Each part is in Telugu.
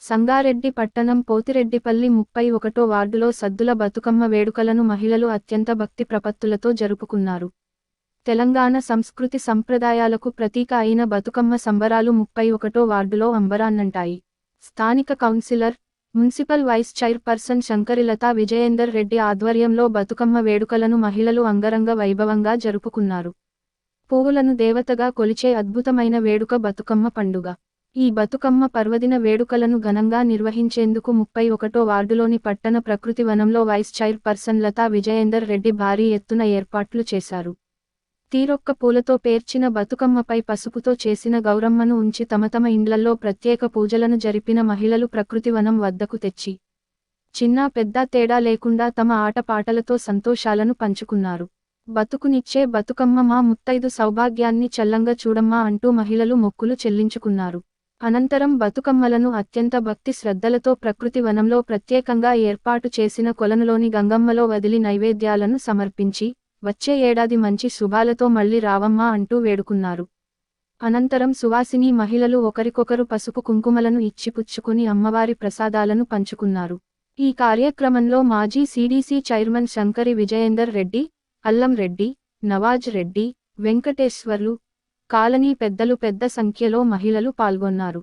సంగారెడ్డి పట్టణం పోతిరెడ్డిపల్లి 31వ వార్డులో సద్దుల బతుకమ్మ వేడుకలను మహిళలు అత్యంత భక్తి ప్రపత్తులతో జరుపుకున్నారు. తెలంగాణ సంస్కృతి సంప్రదాయాలకు ప్రతీక అయిన బతుకమ్మ సంబరాలు 31వ వార్డులో అంబరాన్నంటాయి. స్థానిక councillor, municipal vice chairperson Shankarilatha Vijayender Reddy ఆధ్వర్యంలో బతుకమ్మ వేడుకలను మహిళలు అంగరంగ వైభవంగా జరుపుకున్నారు. పువ్వులను దేవతగా కొలిచే అద్భుతమైన వేడుక బతుకమ్మ పండుగ. ఈ బతుకమ్మ పర్వదిన వేడుకలను ఘనంగా నిర్వహించేందుకు 31వ వార్డులోని పట్టణ ప్రకృతి వనంలో వైస్ చైర్పర్సన్ లతా విజయేందర్ రెడ్డి భారీ ఎత్తున ఏర్పాట్లు చేశారు. తీరొక్క పూలతో పేర్చిన బతుకమ్మపై పసుపుతో చేసిన గౌరమ్మను ఉంచి తమ ఇండ్లల్లో ప్రత్యేక పూజలను జరిపిన మహిళలు ప్రకృతి వనం వద్దకు తెచ్చి చిన్న పెద్ద తేడా లేకుండా తమ ఆటపాటలతో సంతోషాలను పంచుకున్నారు. బతుకునిచ్చే బతుకమ్మ మా ముత్తైదు సౌభాగ్యాన్ని చల్లంగా చూడమ్మా అంటూ మహిళలు మొక్కులు చెల్లించుకున్నారు. అనంతరం బతుకమ్మలను అత్యంత భక్తి శ్రద్ధలతో ప్రకృతి వనంలో ప్రత్యేకంగా ఏర్పాటు చేసిన కొలనులోని గంగమ్మలో వదిలి నైవేద్యాలను సమర్పించి వచ్చే ఏడాది మంచి శుభాలతో మళ్లీ రావమ్మా అంటూ వేడుకున్నారు. అనంతరం సువాసిని మహిళలు ఒకరికొకరు పసుపు కుంకుమలను ఇచ్చిపుచ్చుకుని అమ్మవారి ప్రసాదాలను పంచుకున్నారు. ఈ కార్యక్రమంలో మాజీ సిడిసి చైర్మన్ శంకరి విజయేందర్ రెడ్డి, అల్లం రెడ్డి, నవాజ్ రెడ్డి, వెంకటేశ్వర్లు, కాలనీ పెద్దలు పెద్ద సంఖ్యలో మహిళలు పాల్గొన్నారు.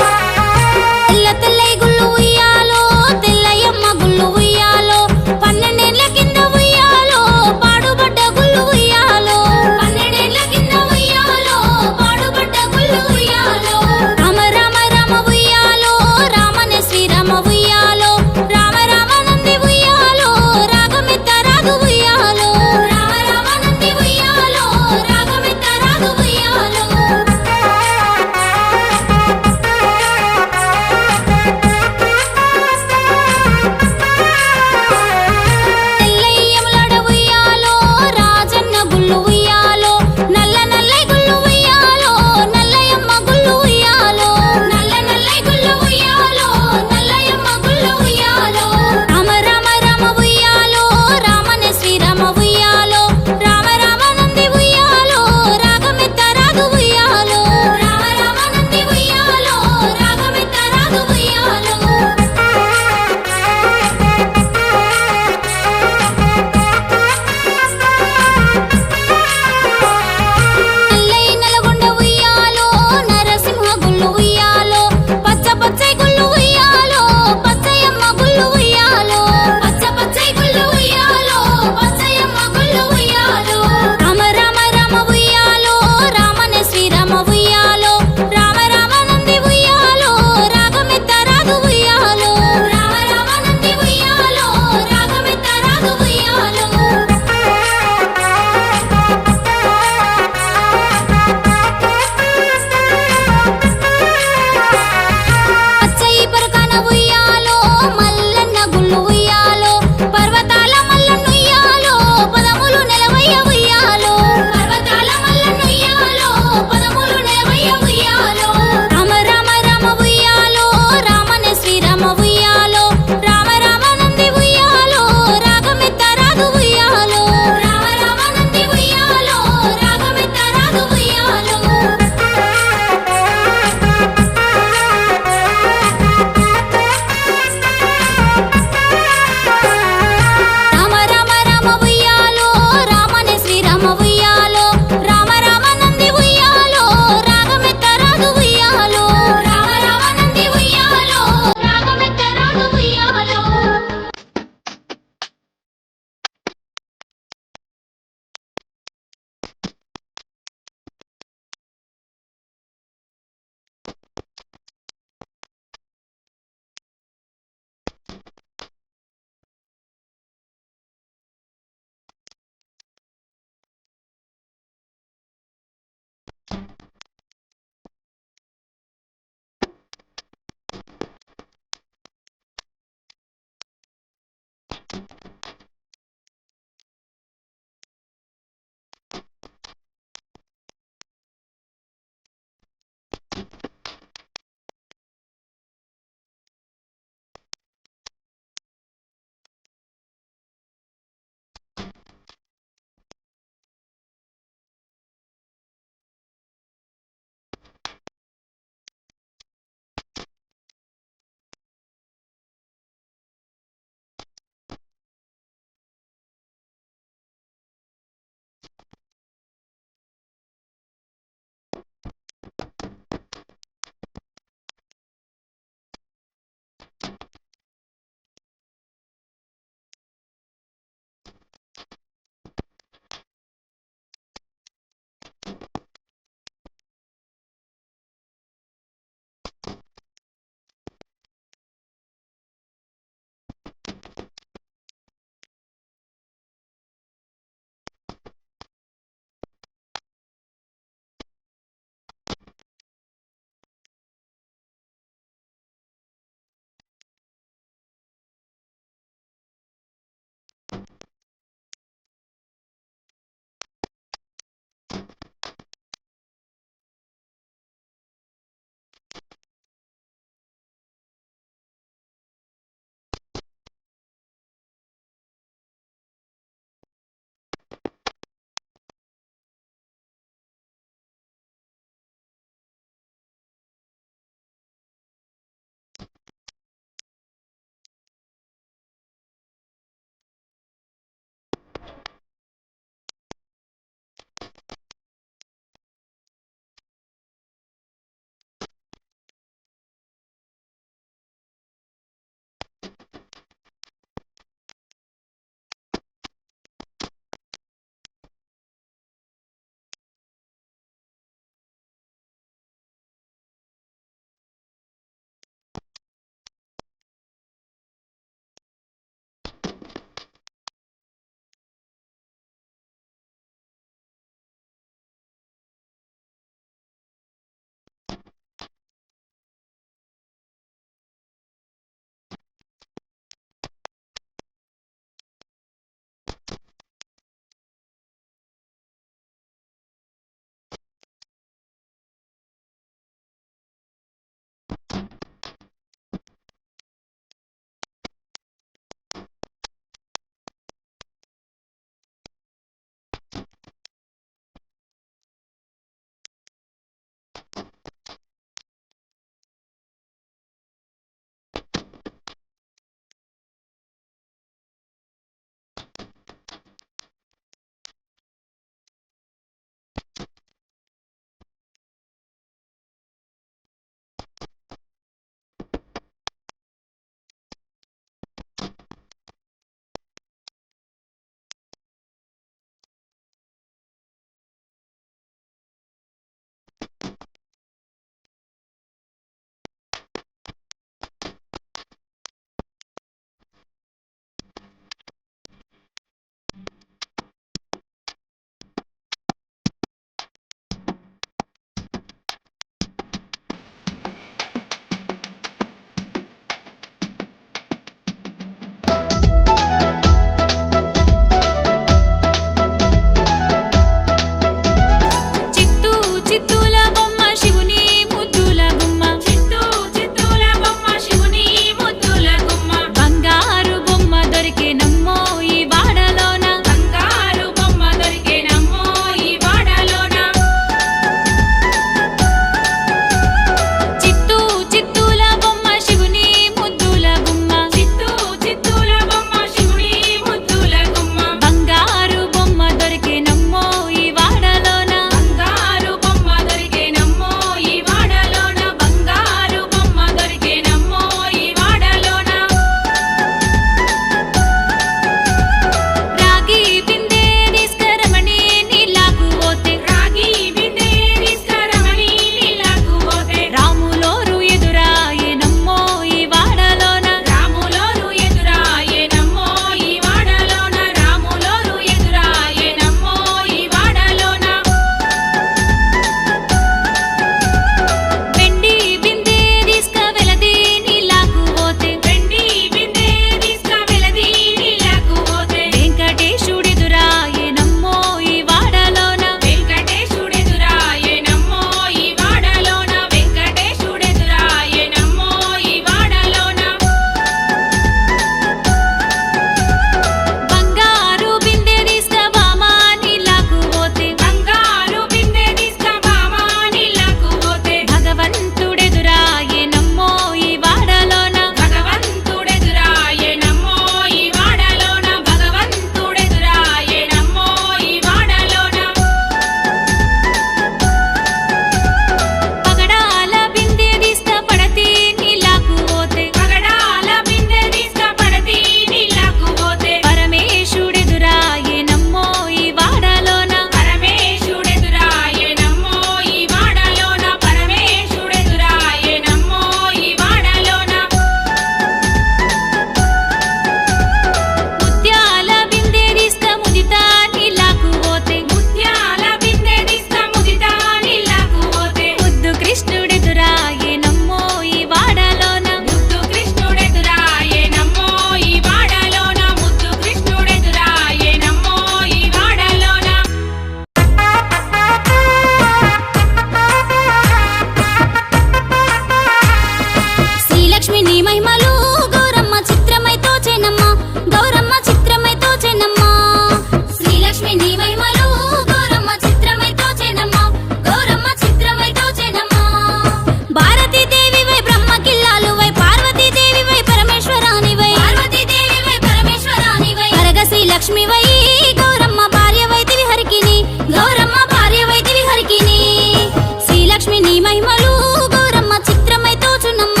నీ మహిమలు గౌరమ్మ చిత్రమై తోచునమ్మ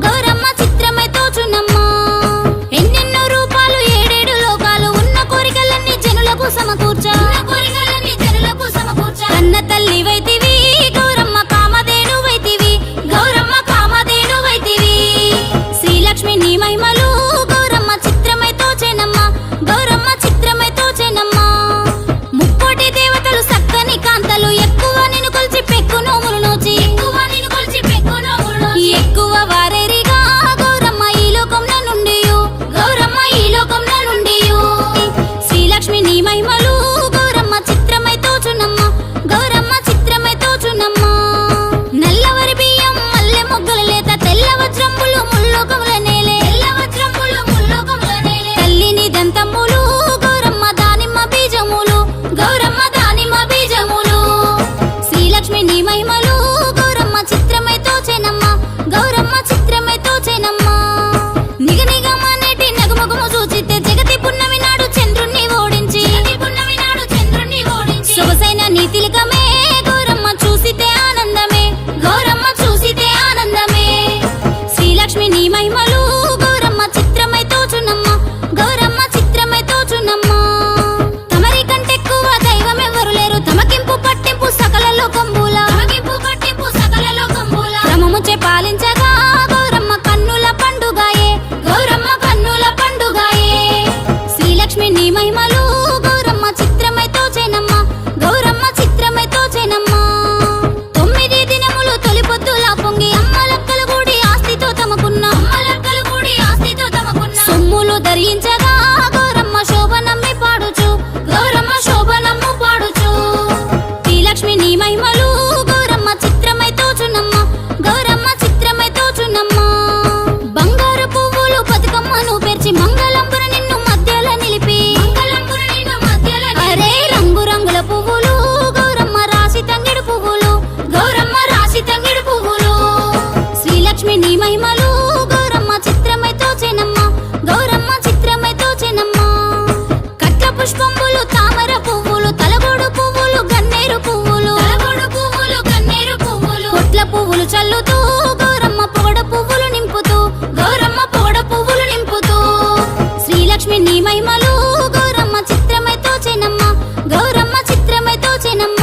గౌరమ్మ చిత్రమై తోచునమ్మ ఎన్నెన్నో రూపాలు ఏడేడు లోకాలు ఉన్న కోరికలన్నీ జనులకు సమకూర్చ కన్న తల్లి వైతివి గౌరమ్మ కామధేను వైతివి గౌరమ్మ కామధేను వైతివి శ్రీలక్ష్మి నీ మహిమలు గౌరమ్మ చిత్రమై తోచేనమ్మ గౌరమ్మ చిత్రమై తోచేనమ్మ ముక్కోటి దేవతలు సక్కని కాంతలు ఎక్కువ నిన్ను కొలిచి పెక్కు నోములు నోచి ఎక్కువ వారేరిగా గౌరమ్మ ఈ లోకంలో నుండి గౌరమ్మ ఈ లోకంలో నుండి శ్రీలక్ష్మి నీ మహిమలు గౌరమ్మ చిత్రమై తోచునమ్మ గౌరమ్మ చిత్రమై తోచునమ్మ నల్లవరి బియ్యం మల్లె మొగ్గల లేత తెల్ల వజ్రములు ముల్లోకముల నేలే తల్లిని దంతములు గౌరమ్మ దానిమ్మ బీజములు గౌరమ్మ దానిమ్మ బీజములు శ్రీలక్ష్మి నీ మహిమలు గౌరమ్మ చిత్రమై తోచేనమ్మ గౌరమ్మ చిత్రమై తోచేనమ్మ నిగనిగమనేటి నగుమగుము చూచితే జగతి పున్నమి నాడు చంద్రుణ్ణి ఓడించి సొగసైన నీ తిలకమే గౌరమ్మ చూసితే ఆనందమే గౌరమ్మ చూసితే ఆనందమే శ్రీలక్ష్మి నీ మహిమలు గౌరమ్మ చిత్రమై తోచునమ్మ గౌరమ్మ చిత్రమై తోచునమ్మ తమరి కంటెక్కువ దైవం ఎవరు లేరు తమకింపు పట్టింపు సకల లోకంబుల క్రమముచే పాలించగా గౌరమ్మ కన్నుల పండుగాయే గౌరమ్మ కన్నుల పండుగాయే శ్రీలక్ష్మి నీ మహిమలు గౌరమ్మ చిత్రమై తోచేనమ్మ గౌరమ్మ చిత్రమై తోచేనమ్మ 9 దినములు తొలి పొద్దుల పొంగి అమ్మలక్కలు కూడి ఆస్తితో తమకున్న సొమ్ములు ధరించగా గౌరమ్మ శోభనమ్మి పాడుచు గౌరమ్మ శోభనమ్ము పాడుచు శ్రీలక్ష్మి నీ మహిమలు గౌరమ్మ చిత్రమై తోచునమ్మ గౌరమ్మ చిత్రమై తోచునమ్మ బంగారు పువ్వులు బతుకమ్మను పేర్చి మంగళంబుర నిన్ను మధ్యలో నిలిపి అరే రంగు రంగుల పువ్వులు గౌరమ్మ రాశి తంగిడు పువ్వులు గౌరమ్మ రాశి తంగిడు పువ్వులు శ్రీలక్ష్మి నీ మహిమలు గౌరమ్మ చిత్రమై తోచేనమ్మ గౌరమ్మ చిత్రమై తోచేనమ్మ కట్ల పుష్పంబులు తామర పువ్వులు తలగోడు పువ్వులు గన్నేరు పువ్వులు కొట్ల పువ్వులు చల్లుతూ గౌరమ్మ పొగడ పువ్వులు నింపుతూ గౌరమ్మ పొగడ పువ్వులు నింపుతూ శ్రీలక్ష్మి నీ మహిమలు గౌరమ్మ చిత్రమై తోచేనమ్మ గౌరమ్మ చిత్రమై తోచేనమ్మ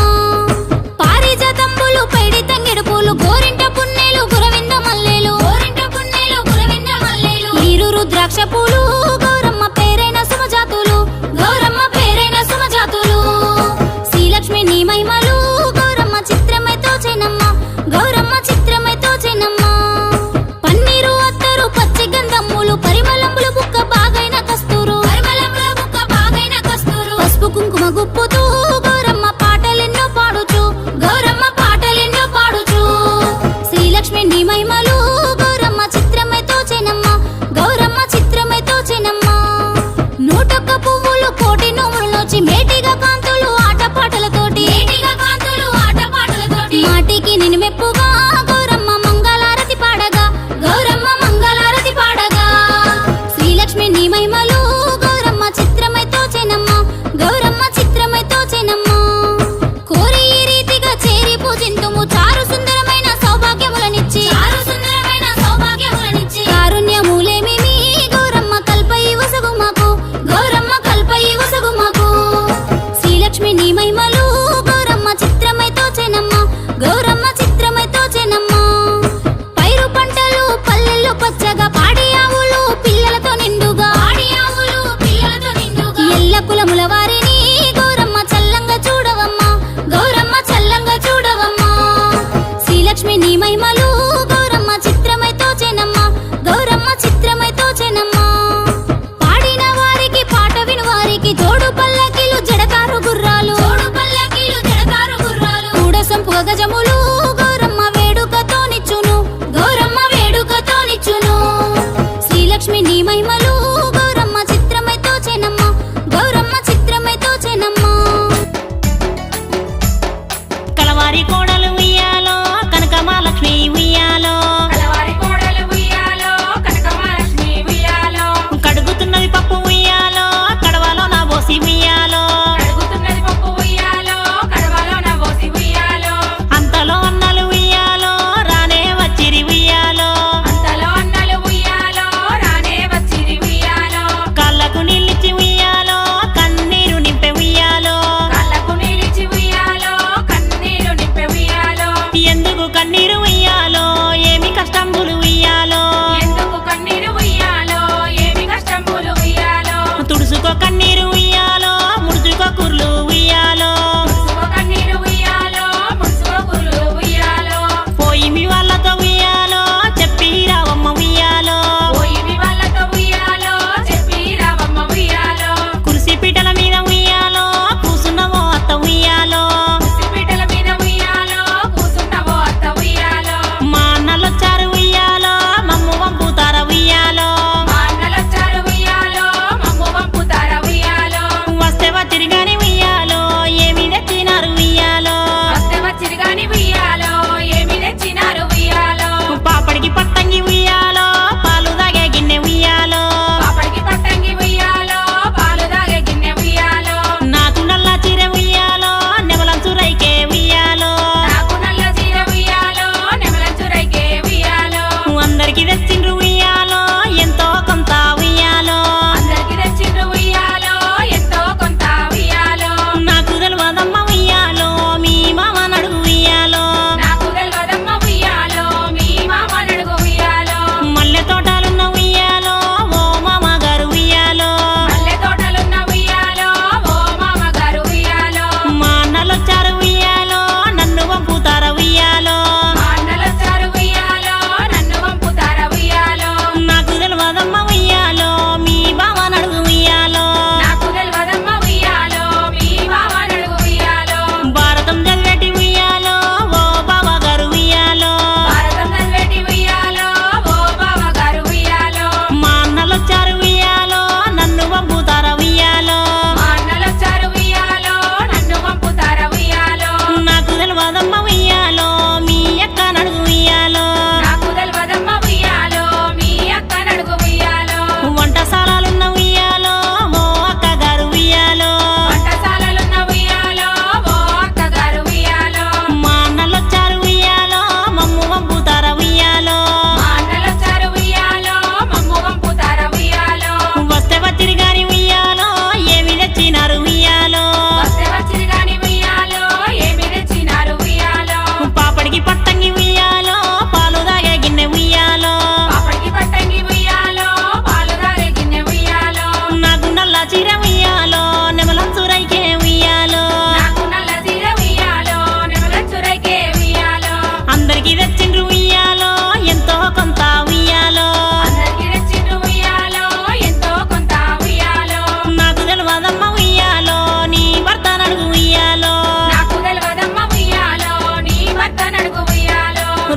పారిజాతంబులు పైడి తంగిడు పూలు గోరింట పున్నేలు గురవింద మల్లేలు నీరు రుద్రాక్ష పూలు గౌరమ్మ పేరైన సుమజాతులు గౌరమ్మ పేరైన సుమజాతులు శ్రీలక్ష్మి నీ మహిమలు గౌరమ్మ చిత్రమై తోచేనమ్మ గౌరమ్మ చిత్రమై తోచేనమ్మ పన్నీరు అత్తరు పచ్చి గంధములు పరిమళంబులు బుక్క బాగైన కస్తూరు పసుపు కుంకుమ గుప్పుతూ గౌరమ్మ పాటలెన్నో పాడుచు గౌరమ్మ పాటలెన్నో పాడుచు శ్రీలక్ష్మి నీ మహిమలు గౌరమ్మ చిత్రమై తోచేనమ్మ గౌరమ్మ చిత్రమై తోచేనమ్మ 101 పువ్వులు కోటి నోములు నోచి మేటిగా కాంతులు ఆటపాటలతోటి మాటికి నిన్ను మెప్పుగా గౌరమ్మ మంగళారతి పాడగా గౌరమ్మ మంగళారతి పాడగా శ్రీలక్ష్మి నీ మహిమలు గౌరమ్మ చిత్రమై తోచేనమ్మ గౌరమ్మ చిత్రమై తోచేనమ్మ కోరి ఈ రీతిగా చేరి పూజింతుము చారు సుందరమైన సౌభాగ్యములనిచ్చి కారుణ్యములేమి గౌరమ్మ కల్పై వసగు మాకు గౌరమ్మ కల్పై వసగు మాకు శ్రీలక్ష్మి నీ మహిమలు గౌరమ్మ చిత్రమై తోచేనమ్మ గౌరమ్మ చిత్రమై తోచేనమ్మ పైరు పంటలు పల్లెల్లో పచ్చగా పాడి ఆవులు పిల్లలతో నిండుగా ఎల్ల కులముల వారిని గౌరమ్మ చల్లంగా చూడవమ్మ గౌరమ్మ చల్లంగా చూడవమ్మ శ్రీలక్ష్మి నీ మహిమలు గౌరమ్మ చిత్రమై తోచేనమ్మ గౌరమ్మ చిత్రమై తోచేనమ్మ పాడిన వారికి పాట విను వారికి జోడు పల్లకీలు జడకారు గుర్రాలు కూడసంపు గజములు గౌరమ్మ వేడుకతో నిచ్చును గౌరమ్మ వేడుకతో నిచ్చును శ్రీలక్ష్మి నీ మహిమలు గౌరమ్మ చిత్రమై తోచేనమ్మ గౌరమ్మ చిత్రమై తోచేనమ్మ కలవారి కోడలు ఉయ్యాలో కనకమహాలక్ష్మి ఉయ్యాలో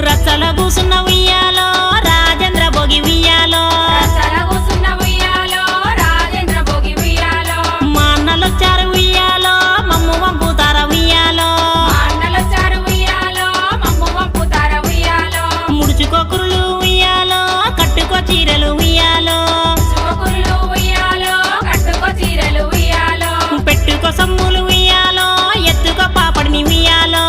రచ్చల కూసున్న ఉయ్యాలో రాజేంద్ర భోగి ఉయ్యాలో మా అన్నలొచ్చారు ఉయ్యాలో మమ్ము వంపుతార ఉయ్యాలో ముడుచుకోకురులు ఉయ్యాలో కట్టుకో చీరలు ఉయ్యాలో పెట్టుకో సమ్ములు ఉయ్యాలో ఎత్తుకో పాపడిని ఉయ్యాలో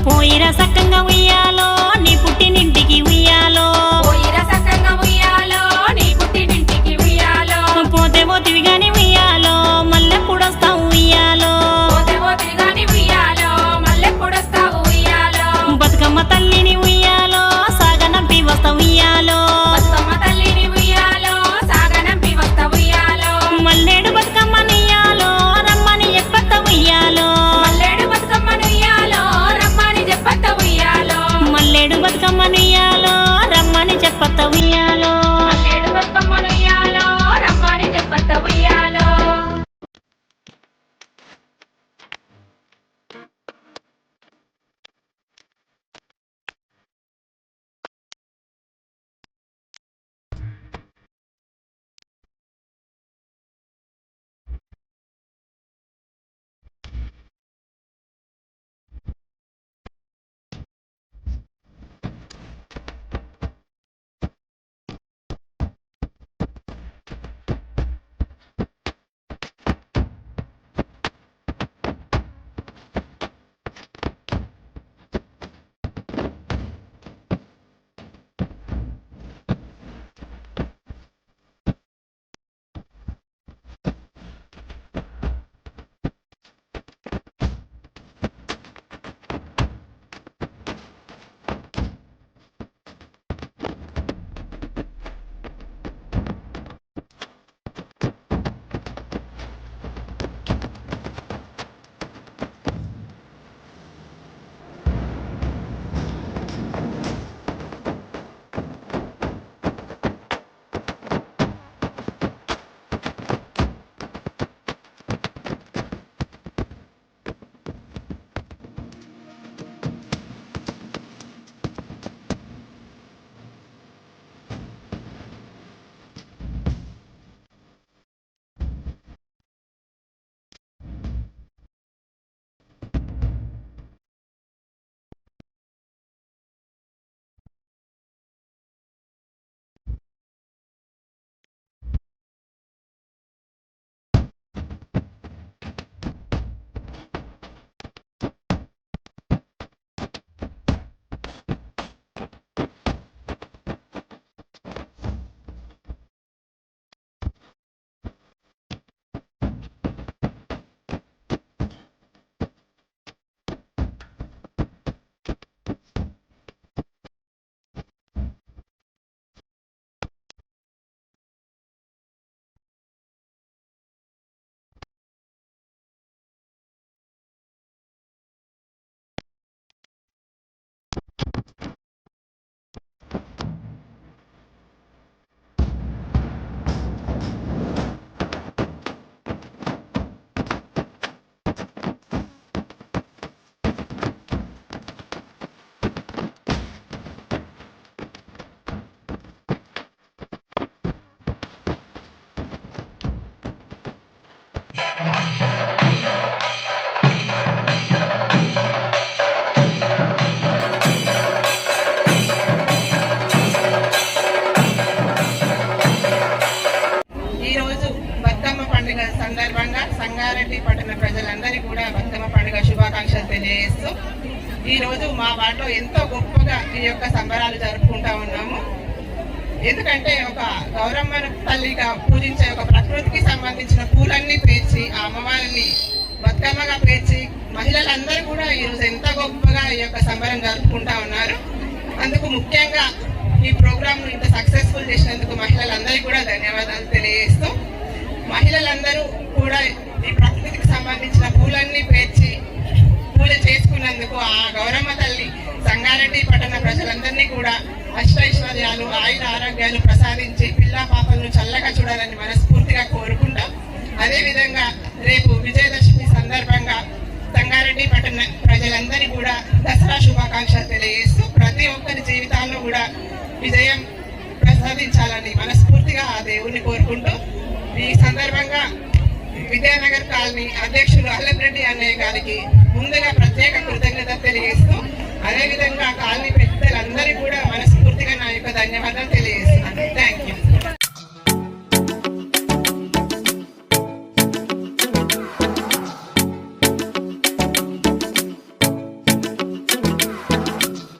పోయిర సక్కంగా ఉయ్యాలో నీ పుట్టినింటికి ఉయ్యాలో పోతే పోతివి గాని ఉయ్యాలో మల్లెప్పుడొస్తావు ఉయ్యాలో బతుకమ్మ తల్లిని ఉయ్యాలో సాగనంపి వస్తావు ఉయ్యాలో మల్లేడు బతుకమ్మ నియ్యాలో రమ్మని చెప్పత్త ఉయ్యాలో మల్లేడు బతుకమ్మ నియ్యాలో రమ్మని చెప్పత్త ఉయ్యాలో సంగారెడ్డి పట్టణ ప్రజలందరికీ కూడా బతుకమ్మ పండుగ శుభాకాంక్షలు తెలియజేస్తూ ఈ రోజు మా వార్డులో ఎంతో గొప్పగా ఈ యొక్క సంబరాలు జరుపుకుంటా ఉన్నాము. ఎందుకంటే ఒక గౌరమ్మ తల్లిగా పూజించే ఒక ప్రకృతికి సంబంధించిన పూలన్నీ పేర్చి ఆ అమ్మవారిని బతుకమ్మగా పేర్చి మహిళలందరూ కూడా ఈరోజు ఎంత గొప్పగా ఈ యొక్క సంబరం జరుపుకుంటా ఉన్నారు. అందుకు ముఖ్యంగా ఈ ప్రోగ్రామ్ ఇంత సక్సెస్ఫుల్ చేసినందుకు మహిళలందరికీ కూడా ధన్యవాదాలు తెలియజేస్తూ మహిళలందరూ కూడా ఈ ప్రకృతికి సంబంధించిన పూలన్నీ పేర్చి పూజ చేసుకున్నందుకు ఆ గౌరమ్మ తల్లి సంగారెడ్డి పట్టణ ప్రజలందరినీ కూడా అష్టైశ్వర్యాలు ఆయుర ఆరోగ్యాలు ప్రసాదించి పిల్లా పాపలను చల్లగా చూడాలని మనస్ఫూర్తిగా కోరుకుంటాం. అదేవిధంగా రేపు విజయదశమి సందర్భంగా సంగారెడ్డి పట్టణ ప్రజలందరికీ కూడా దసరా శుభాకాంక్షలు తెలియజేస్తూ ప్రతి ఒక్కరి జీవితాల్లో కూడా విజయం ప్రసాదించాలని మనస్ఫూర్తిగా ఆ దేవుణ్ణి కోరుకుంటూ ఈ సందర్భంగా విద్యానగర్ కాలనీ అధ్యక్షులు అల్లంరెడ్డి అన్నయ్య గారికి ముందుగా ప్రత్యేక కృతజ్ఞత